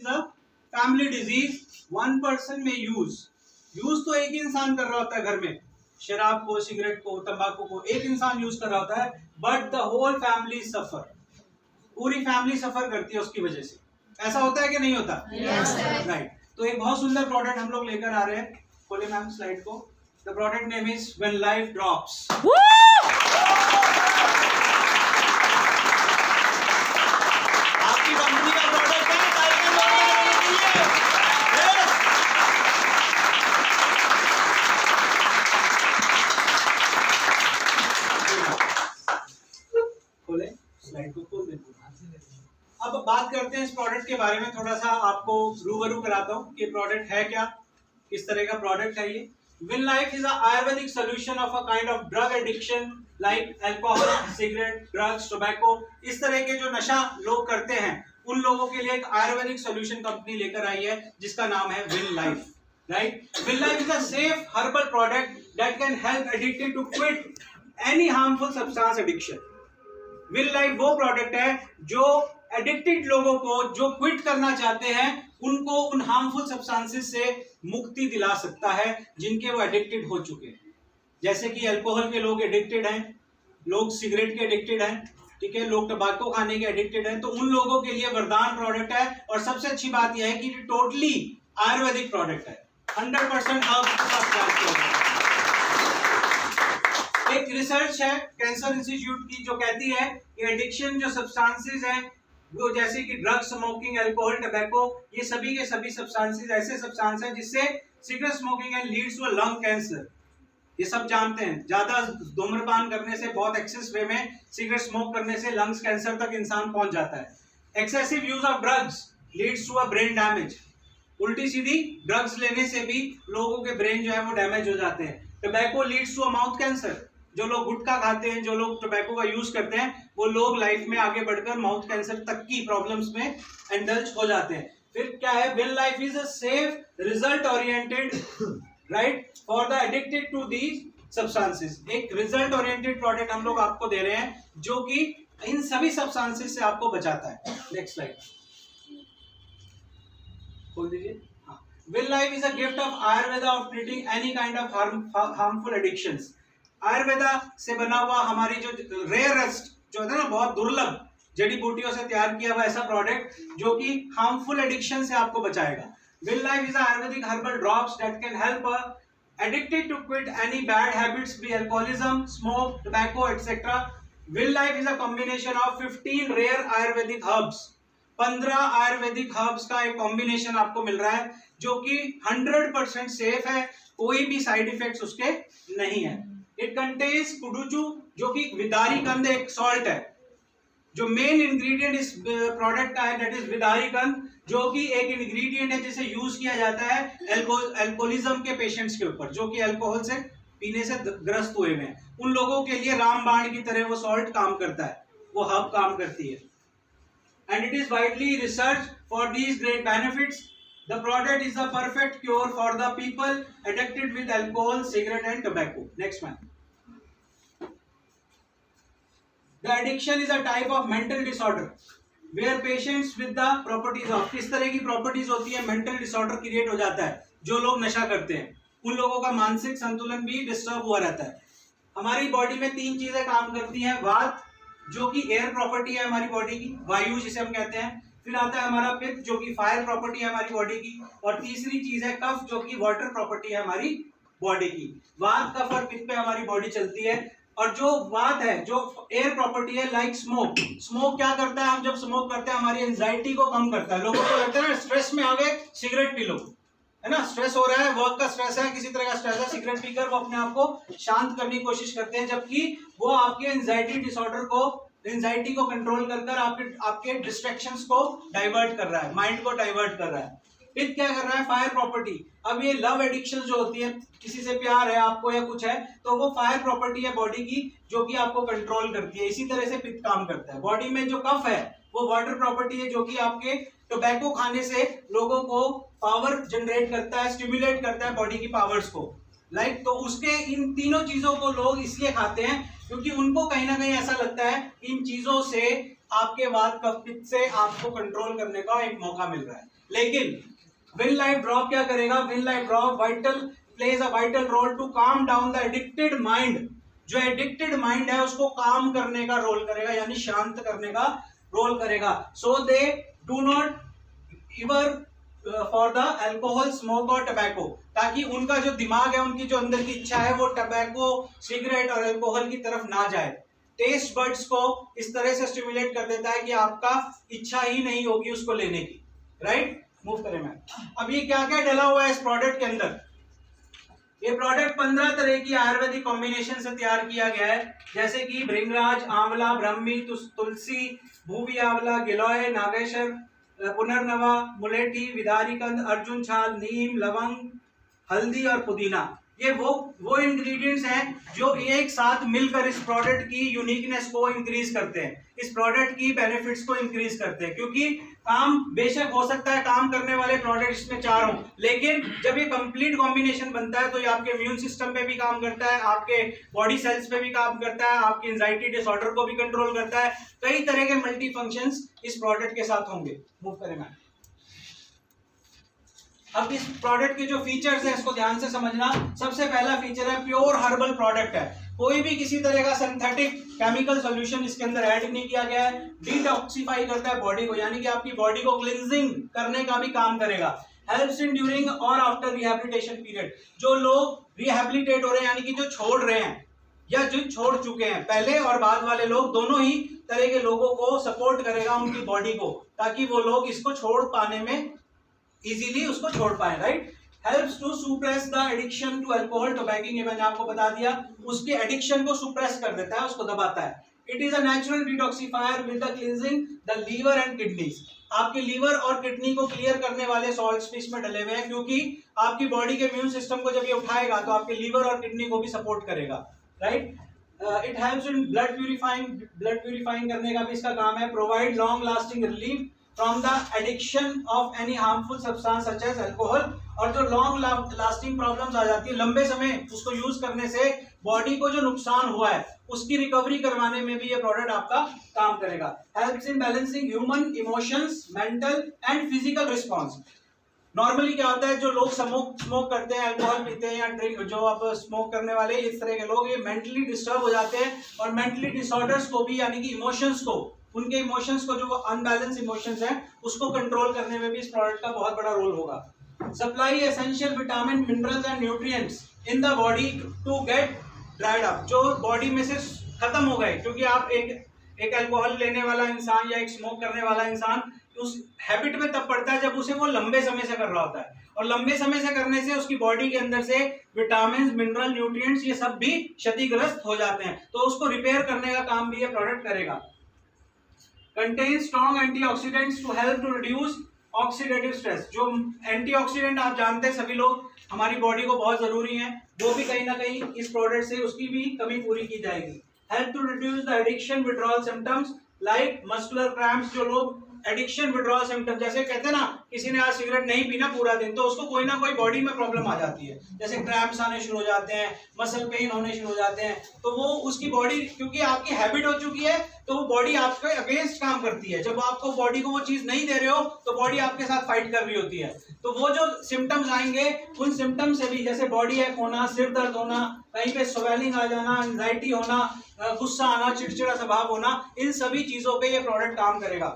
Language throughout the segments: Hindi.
a family disease. One person may use तो एक ही इंसान कर रहा होता है घर में, शराब को, सिगरेट को, तंबाकू को एक इंसान यूज कर रहा होता है, बट द होल फैमिली सफर, पूरी फैमिली सफर करती है उसकी वजह से। ऐसा होता है कि नहीं होता? राइट। तो एक बहुत सुंदर प्रोडक्ट हम लोग लेकर आ रहे हैं, खोले मैम स्लाइड को। The product name is when life drops. आपकी कंपनी का प्रोडक्ट है, खोले स्लाइड को, खोल देते। अब बात करते हैं इस प्रोडक्ट के बारे में, थोड़ा सा आपको रूबरू कराता हूँ कि प्रोडक्ट है क्या, किस तरह का प्रोडक्ट है ये। Win Life is Ayurvedic solution of a kind of drug addiction like alcohol, cigarette, drugs, tobacco. इस तरह के जो नशा लोग करते हैं उन लोगों के लिए एक आयुर्वेदिक सोल्यूशन कंपनी लेकर आई है जिसका नाम है Win Life. Right. Win Life is a safe herbal product that can help addicted to quit any harmful substance addiction. Win Life वो प्रोडक्ट है जो एडिक्टेड लोगों को, जो क्विट करना चाहते हैं, उनको उन हार्मफुल सब्सटेंसेस से मुक्ति दिला सकता है जिनके वो एडिक्टेड हो चुके हैं। जैसे कि अल्कोहल के लोग एडिक्टेड हैं, लोग सिगरेट के एडिक्टेड हैं, ठीक है, लोग टबाको खाने के एडिक्टेड हैं, तो उन लोगों के लिए वरदान प्रोडक्ट है। और सबसे अच्छी बात यह है कि टोटली आयुर्वेदिक प्रोडक्ट है, 100% एक रिसर्च है कैंसर इंस्टीट्यूट की जो कहती है कि एडिक्शन जो सब्सटेंसेस हैं, वो जैसे कि ड्रग, स्मोकिंग, अल्कोहल, टबैको, ये सभी के सभी सब्सटेंसेस ऐसे सब्सटेंस हैं जिससे cigarette smoking and leads to lung cancer. ये सब जानते हैं, ज्यादा धूम्रपान करने से, बहुत एक्सेस वे में सिगरेट स्मोक करने से लंग्स कैंसर तक इंसान पहुंच जाता है। Excessive use of drugs leads to a brain damage. उल्टी सीधी ड्रग्स लेने से भी लोगों के ब्रेन जो है वो डैमेज हो जाते हैं। Tobacco leads to a mouth cancer. जो लोग गुटखा खाते हैं, जो लोग टोबैको का यूज करते हैं, वो लोग लाइफ में आगे बढ़कर माउथ कैंसर तक की प्रॉब्लम्स में इंडल्ज हो जाते हैं। फिर क्या है, Win Life is a safe result oriented, right, for the addicted to these substances. एक रिजल्ट ओरिएंटेड प्रोडक्ट हम लोग आपको दे रहे हैं जो कि इन सभी सब्सटेंसेस से आपको बचाता है। नेक्स्ट स्लाइड खोल दीजिए। Win Life is a gift of Ayurveda of treating any kind of harmful addictions. Ayurveda से बना हुआ हमारी जो रेयरेस्ट, जो है ना बहुत दुर्लभ जड़ी बूटियों से तैयार किया हुआ ऐसा प्रोडक्ट जो कि हार्मफुल एडिक्शन से आपको बचाएगा। Win Life is Ayurvedic herbal drops that can help addicted to quit any bad habits, be alcoholism, smoke, tobacco etcetera. Win Life is a combination of 15 rare Ayurvedic herbs. 15 Ayurvedic herbs का एक कॉम्बिनेशन आपको मिल रहा है जो कि 100% सेफ है, कोई भी साइड इफेक्ट्स उसके नहीं है। इट कंटेन्स कुडुचु जो कि विदारी कंद एक सॉल्ट है। जो मेन इंग्रेडिएंट इस प्रोडक्ट का है दैट इज विदारी कंद, जो कि एक इंग्रेडिएंट है जिसे यूज किया जाता है अल्कोहलिज्म के पेशेंट्स के ऊपर, जो कि अल्कोहल से पीने से ग्रस्त हुए हैं। उन लोगों के लिए रामबाण की तरह वो सॉल्ट काम करता है, वो हर्ब काम करती है। And it is widely research for these great benefits. The product is a perfect cure for the people addicted with alcohol, cigarette and tobacco. Next one. The addiction is a type of mental disorder where patients with the properties of, किस तरह की प्रॉपर्टीज होती है, मेंटल डिसऑर्डर क्रिएट हो जाता है। जो लोग नशा करते हैं उन लोगों का मानसिक संतुलन भी डिस्टर्ब हुआ रहता है। हमारी बॉडी में 3 चीजें काम करती हैं। वात जो कि एयर प्रॉपर्टी है हमारी बॉडी की, वायु जिसे हम कहते हैं। फिर आता है हमारा पित्त जो कि फायर प्रॉपर्टी है हमारी बॉडी की। और तीसरी चीज है कफ जो कि वाटर प्रॉपर्टी है हमारी बॉडी की। वात, कफ और पित्त पे हमारी बॉडी चलती है। और जो वात है, जो एयर प्रॉपर्टी है, लाइक स्मोक। स्मोक क्या करता है, हम जब स्मोक करते हैं हमारी एंजाइटी को कम करता है। लोगों को लगता है ना स्ट्रेस में आ गए सिगरेट पी लो, है ना, स्ट्रेस हो रहा है, वर्क का स्ट्रेस है, किसी तरह का स्ट्रेस है, सिगरेट पीकर वो अपने आप को शांत करने की कोशिश करते हैं, जबकि वो आपके एंजाइटी डिसऑर्डर को, एंजाइटी को कंट्रोल कर आपके डिस्ट्रैक्शंस को डाइवर्ट कर रहा है, माइंड को डाइवर्ट कर रहा है। पित्त क्या कर रहा है, फायर प्रॉपर्टी। अब ये लव एडिक्शन जो होती है, किसी से प्यार है आपको या कुछ है, तो वो फायर प्रॉपर्टी है बॉडी की जो कि आपको कंट्रोल करती है। इसी तरह से पित्त काम करता है। बॉडी में जो कफ है वो वाटर प्रॉपर्टी है जो कि आपके टोबैको खाने से लोगों को पावर जनरेट करता है, स्टिमुलेट करता है बॉडी की पावर्स को, तो उसके इन तीनों चीजों को लोग इसलिए खाते हैं क्योंकि उनको कहीं ना कहीं ऐसा लगता है इन चीजों से आपके वात कफ पित्त से आपको कंट्रोल करने का एक मौका मिल रहा है। लेकिन विन लाइफ ड्रॉप क्या करेगा? Win Life drop plays a vital role to calm down the addicted mind. जो एडिक्टेड माइंड है उसको काम करने का रोल करेगा, यानी शांत करने का रोल करेगा। So they do not ever for the alcohol, smoke और टबैको, ताकि उनका जो दिमाग है, उनकी जो अंदर की इच्छा है, वो टबैको, सिगरेट और अल्कोहल की तरफ ना जाए। टेस्ट बड्स को इस तरह से स्टिमुलेट कर देता है कि आपका इच्छा ही नहीं होगी उसको लेने की। राइट, मूव करें मैम। अब ये क्या क्या डला हुआ है इस प्रोडक्ट के अंदर? ये प्रोडक्ट 15 तरह की आयुर्वेदिक कॉम्बिनेशन से तैयार किया गया है, जैसे कि भृंगराज, आंवला, ब्रह्मी, तुलसी, भूवी आंवला, गिलोय, नागेश्वर, पुनर्नवा, मुलेठी, विदारीकंद, अर्जुन छाल, नीम, लवंग, हल्दी और पुदीना। ये वो इंग्रेडिएंट्स हैं जो एक साथ मिलकर इस प्रोडक्ट की यूनिकनेस को इंक्रीज करते हैं, इस प्रोडक्ट की बेनिफिट्स को इंक्रीज करते हैं। क्योंकि काम बेशक हो सकता है काम करने वाले प्रोडक्ट इसमें 4 हों, लेकिन जब ये कंप्लीट कॉम्बिनेशन बनता है तो ये आपके इम्यून सिस्टम पे भी काम करता है, आपके बॉडी सेल्स पे भी काम करता है, आपकी एंजाइटी डिसऑर्डर को भी कंट्रोल करता है। कई तरह के मल्टी फंक्शंस इस प्रोडक्ट के साथ होंगे। मूव करें मैम। अब इस प्रोडक्ट के जो फीचर्स हैं इसको ध्यान से समझना। सबसे पहला फीचर है प्योर हर्बल प्रोडक्ट है, कोई भी किसी तरह का सिंथेटिक केमिकल सॉल्यूशन इसके अंदर ऐड नहीं किया गया है। डिटॉक्सिफाई करता है बॉडी को, यानी कि आपकी बॉडी को क्लींजिंग करने का भी काम करेगा। हेल्प्स इन ड्यूरिंग और आफ्टर रिहैबिलिटेशन पीरियड। जो लोग रिहैबिलिटेट हो रहे हैं, यानी कि जो छोड़ रहे हैं या जो छोड़ चुके हैं, पहले और बाद वाले लोग दोनों ही तरह के लोगों को सपोर्ट करेगा, उनकी बॉडी को, ताकि वो लोग इसको छोड़ पाने में इजीली उसको छोड़ पाए। Right, helps to suppress the addiction to alcohol, tobacco, ये मैंने आपको बता दिया, उसके एडिक्शन को सुप्रेस कर देता है, उसको दबाता है। It is a natural detoxifier with the cleansing the liver and kidneys. आपके लीवर और किडनी को क्लियर करने वाले सॉल्ट्स भी इसमें डले हुए हैं, क्योंकि आपकी बॉडी के इम्यून सिस्टम को जब ये उठाएगा तो आपके लीवर और किडनी को भी सपोर्ट करेगा। Right, it helps in blood purifying करने का भी इसका काम है। Provide long lasting relief from the addiction of any harmful substance such as alcohol. और जो लॉन्ग लास्टिंग प्रॉब्लम्स आ जाती है, लंबे समय उसको यूज करने से बॉडी को जो नुकसान हुआ है उसकी रिकवरी करवाने में भी ये प्रोडक्ट आपका काम करेगा। Helps in balancing human emotions, mental and physical response. Normally क्या होता है, जो लोग स्मोक करते हैं, अल्कोहल पीते हैं या ड्रिंक, जो आप स्मोक करने वाले इस तरह के लोग, ये मेंटली डिस्टर्ब हो जाते हैं और मेंटली डिसऑर्डर्स को भी, यानी कि इमोशंस को, उनके इमोशंस को, जो वो अनबैलेंस इमोशंस हैं, उसको कंट्रोल करने में भी इस प्रोडक्ट का बहुत बड़ा रोल होगा। Supply essential vitamin, minerals and nutrients in the body to get dried up. जो बॉडी में से खत्म हो गए, क्योंकि आप एक अल्कोहल लेने वाला इंसान या एक स्मोक करने वाला इंसान उस हैबिट में तब पड़ता है जब उसे वो लंबे समय से कर रहा होता है, और लंबे समय से करने से उसकी बॉडी के अंदर से विटामिन, मिनरल, न्यूट्रिएंट्स ये सब भी क्षतिग्रस्त हो जाते हैं, तो उसको रिपेयर करने का काम भी ये प्रोडक्ट करेगा। Contains strong antioxidants to help to reduce oxidative stress। जो एंटीऑक्सीडेंट आप जानते हैं सभी लोग, हमारी बॉडी को बहुत जरूरी है, वो भी कहीं ना कहीं इस प्रोडक्ट से उसकी भी कमी पूरी की जाएगी। Help to reduce the addiction withdrawal symptoms like muscular cramps. जो लोग एडिक्शन विड्रॉल सिम्टम, जैसे कहते हैं ना, किसी ने आज सिगरेट नहीं पीना पूरा दिन, तो उसको कोई ना कोई बॉडी में प्रॉब्लम आ जाती है, जैसे क्रैम्प्स आने शुरू हो जाते हैं, मसल पेन होने शुरू हो जाते हैं, तो वो उसकी बॉडी, क्योंकि आपकी हैबिट हो चुकी है, तो वो बॉडी आपके अगेंस्ट काम करती है। जब आपको बॉडी को वो चीज नहीं दे रहे हो तो बॉडी आपके साथ फाइट कर रही होती है। तो वो जो सिम्टम्स आएंगे, उन सिम्टम्स से भी, जैसे बॉडी एक होना, सिर दर्द होना, कहीं पे स्वेलिंग आ जाना, एंजाइटी होना, गुस्सा आना, चिड़चिड़ा स्वभाव होना, इन सभी चीजों पे ये प्रोडक्ट काम करेगा।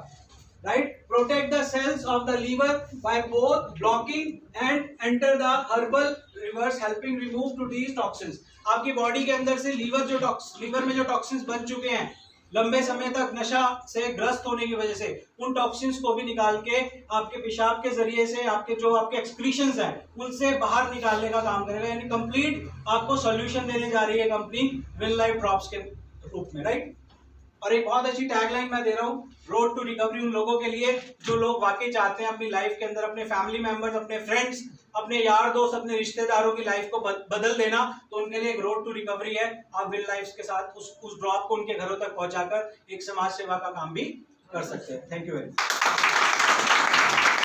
Right, protect the cells of the liver by both blocking and enter the herbal rivers, helping remove to these toxins। आपकी बॉडी के अंदर से लीवर में जो टॉक्सिन्स बच चुके हैं लंबे समय तक नशा से ग्रस्त होने की वजह से, उन टॉक्सिन्स को भी निकाल के आपके पेशाब के जरिए से, आपके एक्सक्रीशंस हैं उनसे बाहर निकालने का काम करेगा। यानी कंप्लीट आपको सॉल्यूशन देने जा रही है कंपनी विन लाइफ ड्रॉप्स के रूप में। राइट, और एक बहुत अच्छी टैगलाइन मैं दे रहा हूँ, रोड टू रिकवरी, उन लोगों के लिए जो लोग वाकई चाहते हैं अपनी लाइफ के अंदर अपने फैमिली मेंबर्स, अपने फ्रेंड्स, अपने यार दोस्त, अपने रिश्तेदारों की लाइफ को बदल देना, तो उनके लिए एक रोड टू रिकवरी है। आप विन लाइफ के साथ उस ड्रॉप को उनके घरों तक पहुंचाकर एक समाज सेवा का काम भी कर सकते हैं। Thank you very much.